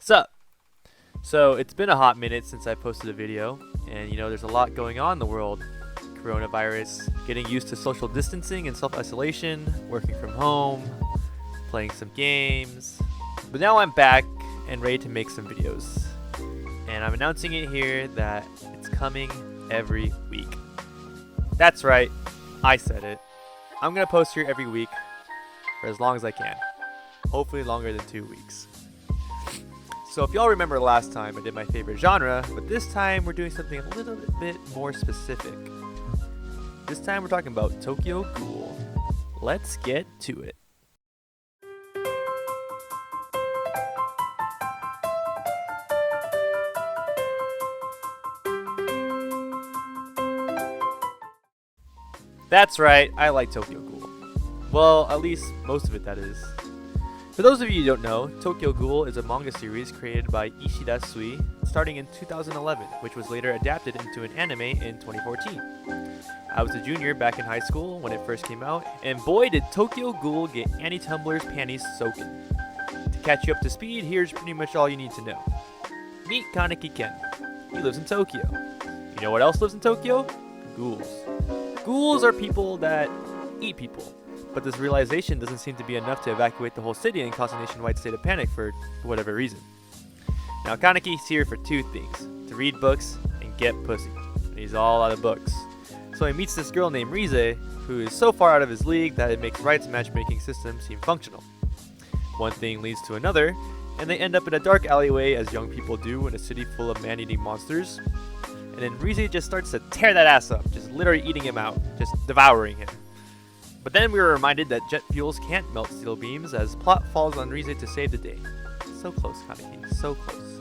Sup? So it's been a hot minute since I posted a video, and there's a lot going on in the world. Coronavirus, getting used to social distancing and self-isolation, working from home, playing some games. But now I'm back and ready to make some videos. And I'm announcing it here that it's coming every week. That's right, I said it. I'm gonna post here every week for as long as I can. Hopefully longer than 2 weeks. So if y'all remember last time I did my favorite genre, but this time we're doing something a little bit more specific. This time we're talking about Tokyo Ghoul. Let's get to it. That's right, I like Tokyo Ghoul. Well, at least most of it, that is. For those of you who don't know, Tokyo Ghoul is a manga series created by Ishida starting in 2011, which was later adapted into an anime in 2014. I was a junior back in high school when it first came out, and boy did Tokyo Ghoul get Annie Tumbler's panties soaking. To catch you up to speed, here's pretty much all you need to know. Meet Kaneki Ken. He lives in Tokyo. You know what else lives in Tokyo? Ghouls. Ghouls are people that eat people. But this realization doesn't seem to be enough to evacuate the whole city and cause a nationwide state of panic for whatever reason. Now Kaneki's here for two things, to read books and get pussy. And he's all out of books. So he meets this girl named Rize, who is so far out of his league that it makes Right's matchmaking system seem functional. One thing leads to another, and they end up in a dark alleyway as young people do in a city full of man-eating monsters. And then Rize just starts to tear that ass up, just literally eating him out, just devouring him. But then we were reminded that jet fuels can't melt steel beams as plot falls on Rize to save the day. So close, Kaneki, so close.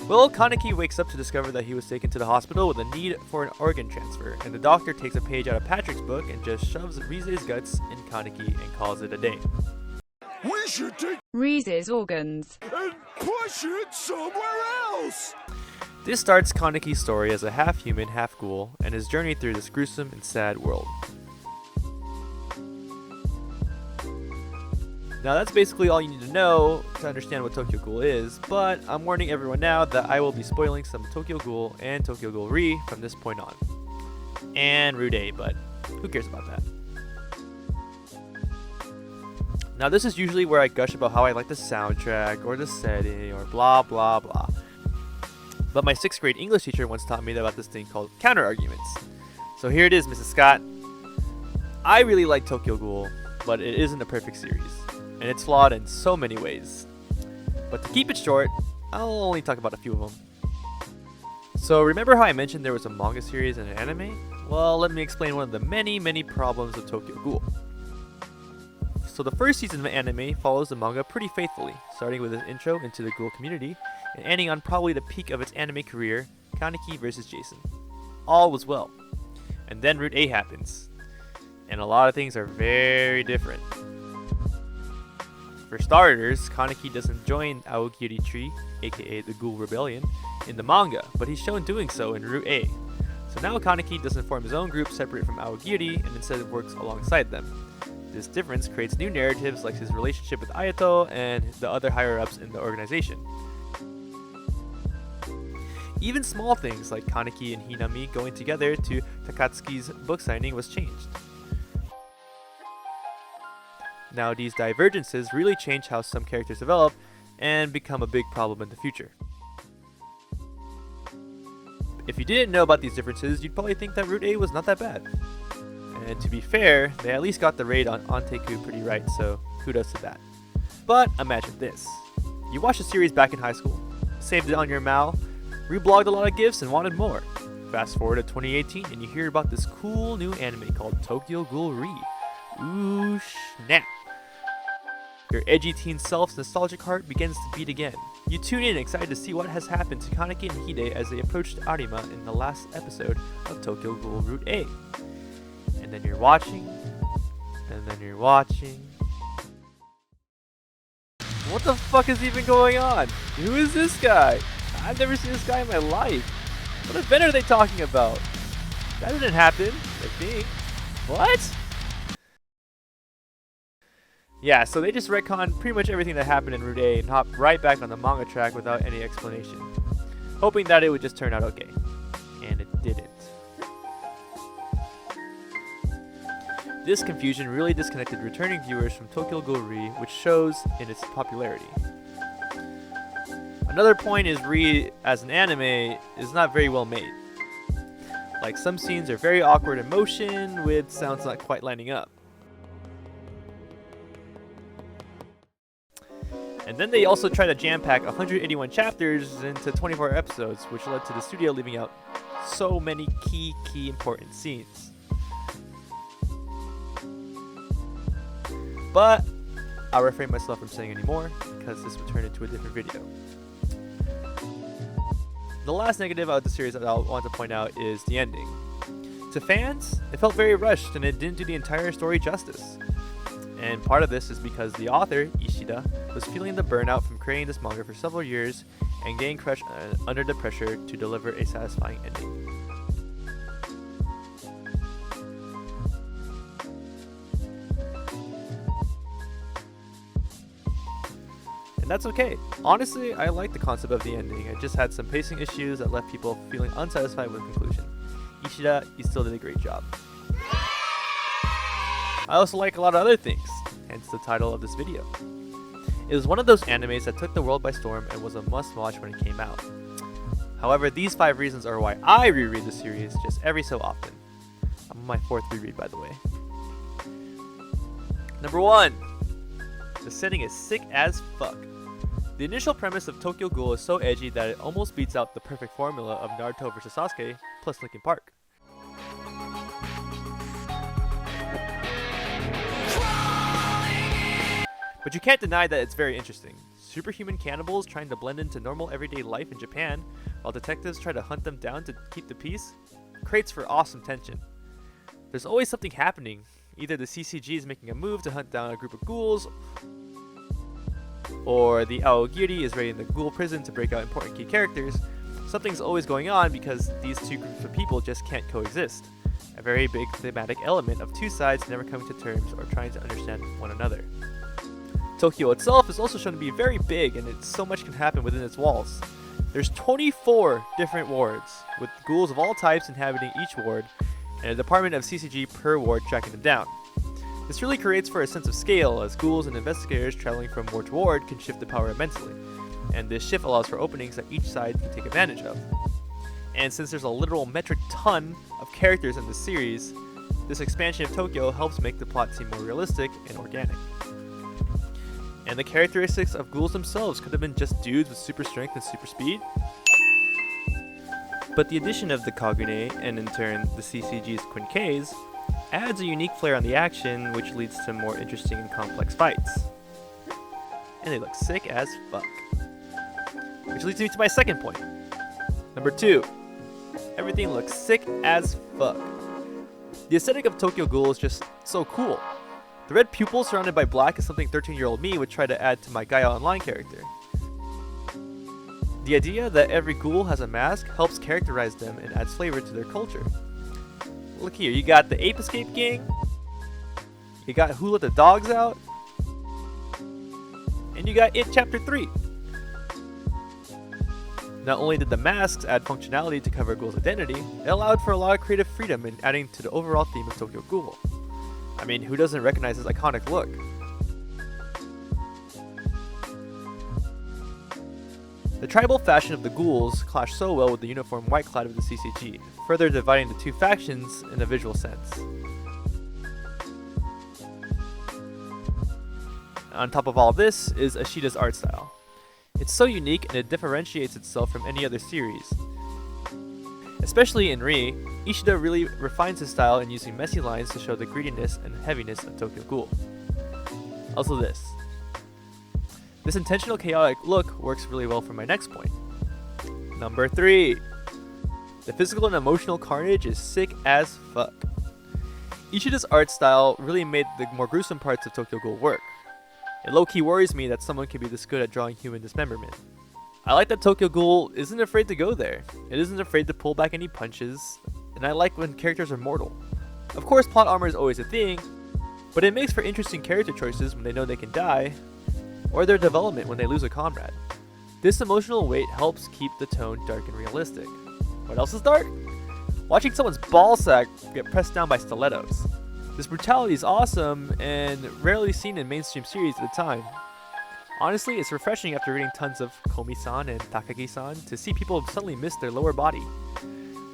Well, Kaneki wakes up to discover that he was taken to the hospital with a need for an organ transfer, and the doctor takes a page out of Patrick's book and just shoves Rize's guts in Kaneki and calls it a day. We should take Rize's organs and push it somewhere else! This starts Kaneki's story as a half-human, half-ghoul, and his journey through this gruesome and sad world. Now that's basically all you need to know to understand what Tokyo Ghoul is, but I'm warning everyone now that I will be spoiling some Tokyo Ghoul and Tokyo Ghoul Re from this point on. And Route A, but who cares about that? Now this is usually where I gush about how I like the soundtrack, or the setting, or blah blah blah. But my 6th grade English teacher once taught me about this thing called counter-arguments. So here it is, Mrs. Scott. I really like Tokyo Ghoul, but it isn't a perfect series, and it's flawed in so many ways. But to keep it short, I'll only talk about a few of them. So remember how I mentioned there was a manga series and an anime? Well, let me explain one of the many problems of Tokyo Ghoul. So the first season of the anime follows the manga pretty faithfully, starting with an intro into the Ghoul community, and ending on probably the peak of its anime career, Kaneki vs. Jason. All was well. And then Route A happens, and a lot of things are very different. For starters, Kaneki doesn't join Aogiri Tree, aka the Ghoul Rebellion, in the manga, but he's shown doing so in Route A. So now Kaneki doesn't form his own group separate from Aogiri, and instead works alongside them. This difference creates new narratives like his relationship with Ayato and the other higher-ups in the organization. Even small things like Kaneki and Hinami going together to Takatsuki's book signing was changed. Now these divergences really change how some characters develop and become a big problem in the future. If you didn't know about these differences, you'd probably think that Route A was not that bad. And to be fair, they at least got the raid on Anteku pretty right, so kudos to that. But imagine this. You watched the series back in high school, saved it on your MAL, reblogged a lot of GIFs and wanted more. Fast forward to 2018 and you hear about this cool new anime called Tokyo Ghoul Re. Ooh snap. Your edgy teen self's nostalgic heart begins to beat again. You tune in excited to see what has happened to Kaneki and Hide as they approached Arima in the last episode of Tokyo Ghoul Route A. And then you're watching, and then you're watching. What the fuck is even going on? Who is this guy? I've never seen this guy in my life. What event are they talking about? That didn't happen, I think. What? Yeah, so they just retconned pretty much everything that happened in Route A and hopped right back on the manga track without any explanation, hoping that it would just turn out okay. And it didn't. This confusion really disconnected returning viewers from Tokyo Ghoul Re, which shows in its popularity. Another point is Re as an anime is not very well made. Like, some scenes are very awkward in motion with sounds not quite lining up. And then they also tried to jam-pack 181 chapters into 24 episodes, which led to the studio leaving out so many key important scenes. But I'll refrain myself from saying any more because this would turn into a different video. The last negative of the series that I want to point out is the ending. To fans, it felt very rushed and it didn't do the entire story justice. And part of this is because the author, Ishida, was feeling the burnout from creating this manga for several years and getting crushed under the pressure to deliver a satisfying ending. And that's okay. Honestly, I like the concept of the ending. It just had some pacing issues that left people feeling unsatisfied with the conclusion. Ishida, you still did a great job. I also like a lot of other things, hence the title of this video. It was one of those animes that took the world by storm and was a must-watch when it came out. However, these 5 reasons are why I reread the series just every so often. I'm on my 4th reread, by the way. Number 1. The setting is sick as fuck. The initial premise of Tokyo Ghoul is so edgy that it almost beats out the perfect formula of Naruto vs Sasuke plus Linkin Park. But you can't deny that it's very interesting. Superhuman cannibals trying to blend into normal everyday life in Japan, while detectives try to hunt them down to keep the peace, creates for awesome tension. There's always something happening. Either the CCG is making a move to hunt down a group of ghouls, or the Aogiri is raiding the ghoul prison to break out important key characters. Something's always going on because these two groups of people just can't coexist. A very big thematic element of two sides never coming to terms or trying to understand one another. Tokyo itself is also shown to be very big, and so much can happen within its walls. There's 24 different wards, with ghouls of all types inhabiting each ward, and a department of CCG per ward tracking them down. This really creates for a sense of scale, as ghouls and investigators traveling from ward to ward can shift the power immensely, and this shift allows for openings that each side can take advantage of. And since there's a literal metric ton of characters in this series, this expansion of Tokyo helps make the plot seem more realistic and organic. And the characteristics of ghouls themselves could have been just dudes with super strength and super speed. But the addition of the Kagune, and in turn the CCG's Quinquets, adds a unique flair on the action, which leads to more interesting and complex fights. And they look sick as fuck. Which leads me to my second point. Number 2. Everything looks sick as fuck. The aesthetic of Tokyo Ghoul is just so cool. The red pupils surrounded by black is something 13-year-old me would try to add to my Gaia Online character. The idea that every ghoul has a mask helps characterize them and adds flavor to their culture. Look here, you got the Ape Escape Gang, you got Who Let the Dogs Out, and you got It Chapter 3. Not only did the masks add functionality to cover Ghoul's identity, it allowed for a lot of creative freedom in adding to the overall theme of Tokyo Ghoul. I mean, who doesn't recognize his iconic look? The tribal fashion of the ghouls clashed so well with the uniform white clad of the CCG, further dividing the two factions in a visual sense. On top of all this is Ishida's art style. It's so unique and it differentiates itself from any other series. Especially in Ri, Ishida really refines his style in using messy lines to show the greediness and heaviness of Tokyo Ghoul. Also this intentional chaotic look works really well for my next point. Number 3. The physical and emotional carnage is sick as fuck. Ishida's art style really made the more gruesome parts of Tokyo Ghoul work. It low-key worries me that someone can be this good at drawing human dismemberment. I like that Tokyo Ghoul isn't afraid to go there. It isn't afraid to pull back any punches, and I like when characters are mortal. Of course, plot armor is always a thing, But it makes for interesting character choices when they know they can die, or their development when they lose a comrade. This emotional weight helps keep the tone dark and realistic. What else is dark? Watching someone's ballsack get pressed down by stilettos. This brutality is awesome and rarely seen in mainstream series at the time. Honestly, it's refreshing after reading tons of Komi-san and Takagi-san to see people suddenly miss their lower body.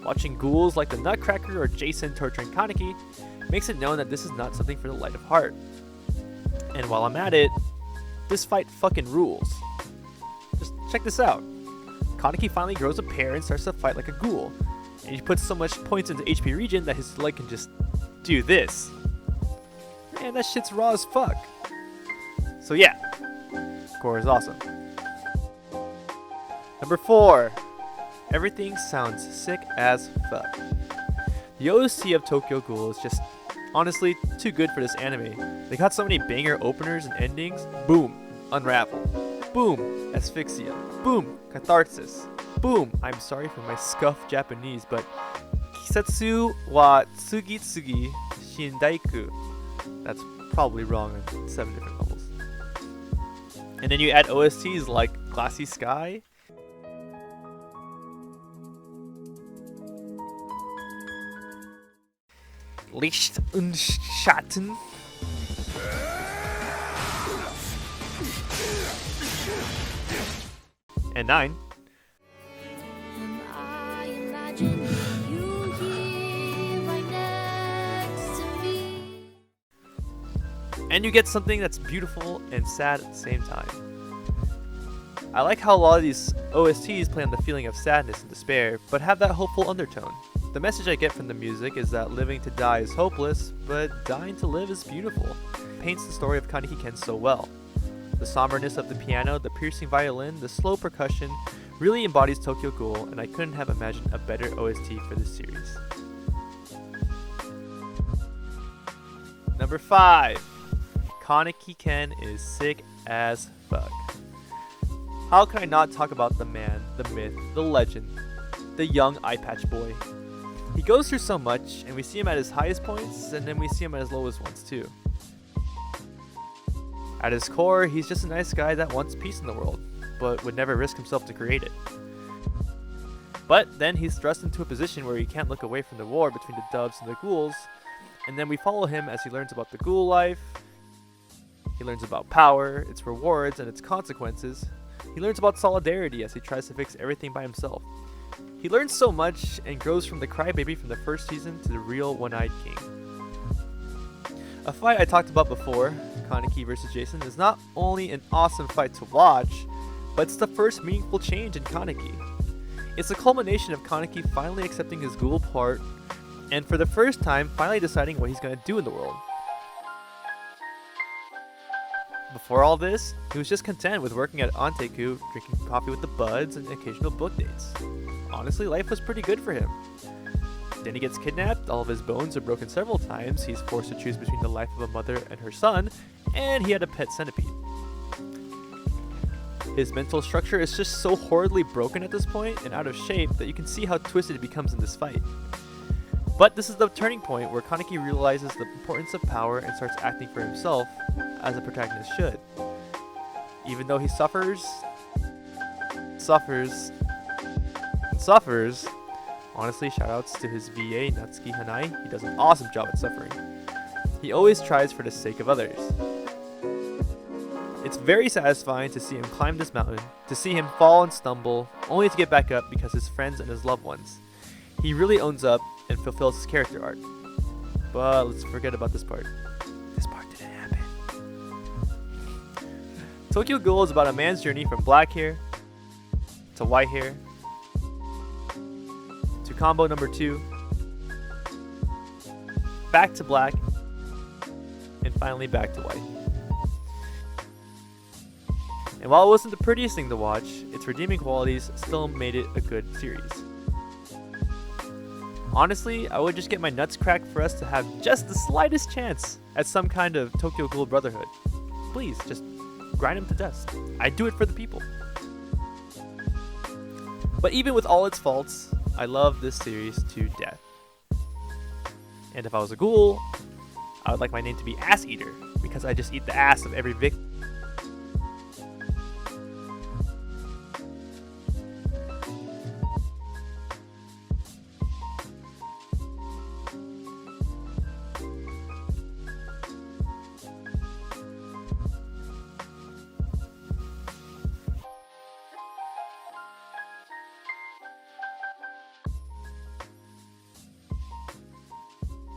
Watching ghouls like the Nutcracker or Jason torturing Kaneki makes it known that this is not something for the light of heart. And while I'm at it, this fight fucking rules. Just check this out. Kaneki finally grows a pair and starts to fight like a ghoul, and he puts so much points into HP regen that his leg can just do this. Man, that shit's raw as fuck. So yeah, Core is awesome. Number 4. Everything sounds sick as fuck. The OST of Tokyo Ghoul is just honestly too good for this anime. They got so many banger openers and endings. Boom, unravel. Boom, asphyxia. Boom, catharsis. Boom, I'm sorry for my scuffed Japanese, but Kisetsu wa Tsugitsugi Shindaiku. That's probably wrong on 7 different levels. And then you add OSTs like Glassy Sky, Licht und Schatten, and 9. Am I imagining you here right next to me? And you get something that's beautiful and sad at the same time. I like how a lot of these OSTs play on the feeling of sadness and despair, but have that hopeful undertone. The message I get from the music is that living to die is hopeless, but dying to live is beautiful. It paints the story of Kaneki Ken so well. The somberness of the piano, the piercing violin, the slow percussion really embodies Tokyo Ghoul, and I couldn't have imagined a better OST for this series. Number 5. Kaneki Ken is sick as fuck. How can I not talk about the man, the myth, the legend, the young eye patch boy? He goes through so much, and we see him at his highest points, and then we see him at his lowest ones too. At his core, he's just a nice guy that wants peace in the world, but would never risk himself to create it. But then he's thrust into a position where he can't look away from the war between the doves and the ghouls, and then we follow him as he learns about the ghoul life. He learns about power, its rewards, and its consequences. He learns about solidarity as he tries to fix everything by himself. He learns so much and grows from the crybaby from the first season to the real one-eyed king. A fight I talked about before, Kaneki vs Jason, is not only an awesome fight to watch, but it's the first meaningful change in Kaneki. It's the culmination of Kaneki finally accepting his ghoul part, and for the first time finally deciding what he's going to do in the world. Before all this, he was just content with working at Anteku, drinking coffee with the buds, and occasional book dates. Honestly, life was pretty good for him. Then he gets kidnapped, all of his bones are broken several times, he's forced to choose between the life of a mother and her son, and he had a pet centipede. His mental structure is just so horribly broken at this point and out of shape that you can see how twisted it becomes in this fight. But this is the turning point where Kaneki realizes the importance of power and starts acting for himself, as a protagonist should. Even though he suffers, honestly, shoutouts to his VA, Natsuki Hanai, he does an awesome job at suffering. He always tries for the sake of others. It's very satisfying to see him climb this mountain, to see him fall and stumble, only to get back up because his friends and his loved ones. He really owns up and fulfills his character arc. But let's forget about this part. This part didn't happen. Tokyo Ghoul is about a man's journey from black hair to white hair to combo number 2, back to black, and finally back to white. And while it wasn't the prettiest thing to watch, its redeeming qualities still made it a good series. Honestly, I would just get my nuts cracked for us to have just the slightest chance at some kind of Tokyo Ghoul brotherhood. Please, just grind them to dust. I'd do it for the people. But even with all its faults, I love this series to death. And if I was a ghoul, I would like my name to be Ass Eater because I just eat the ass of every victim.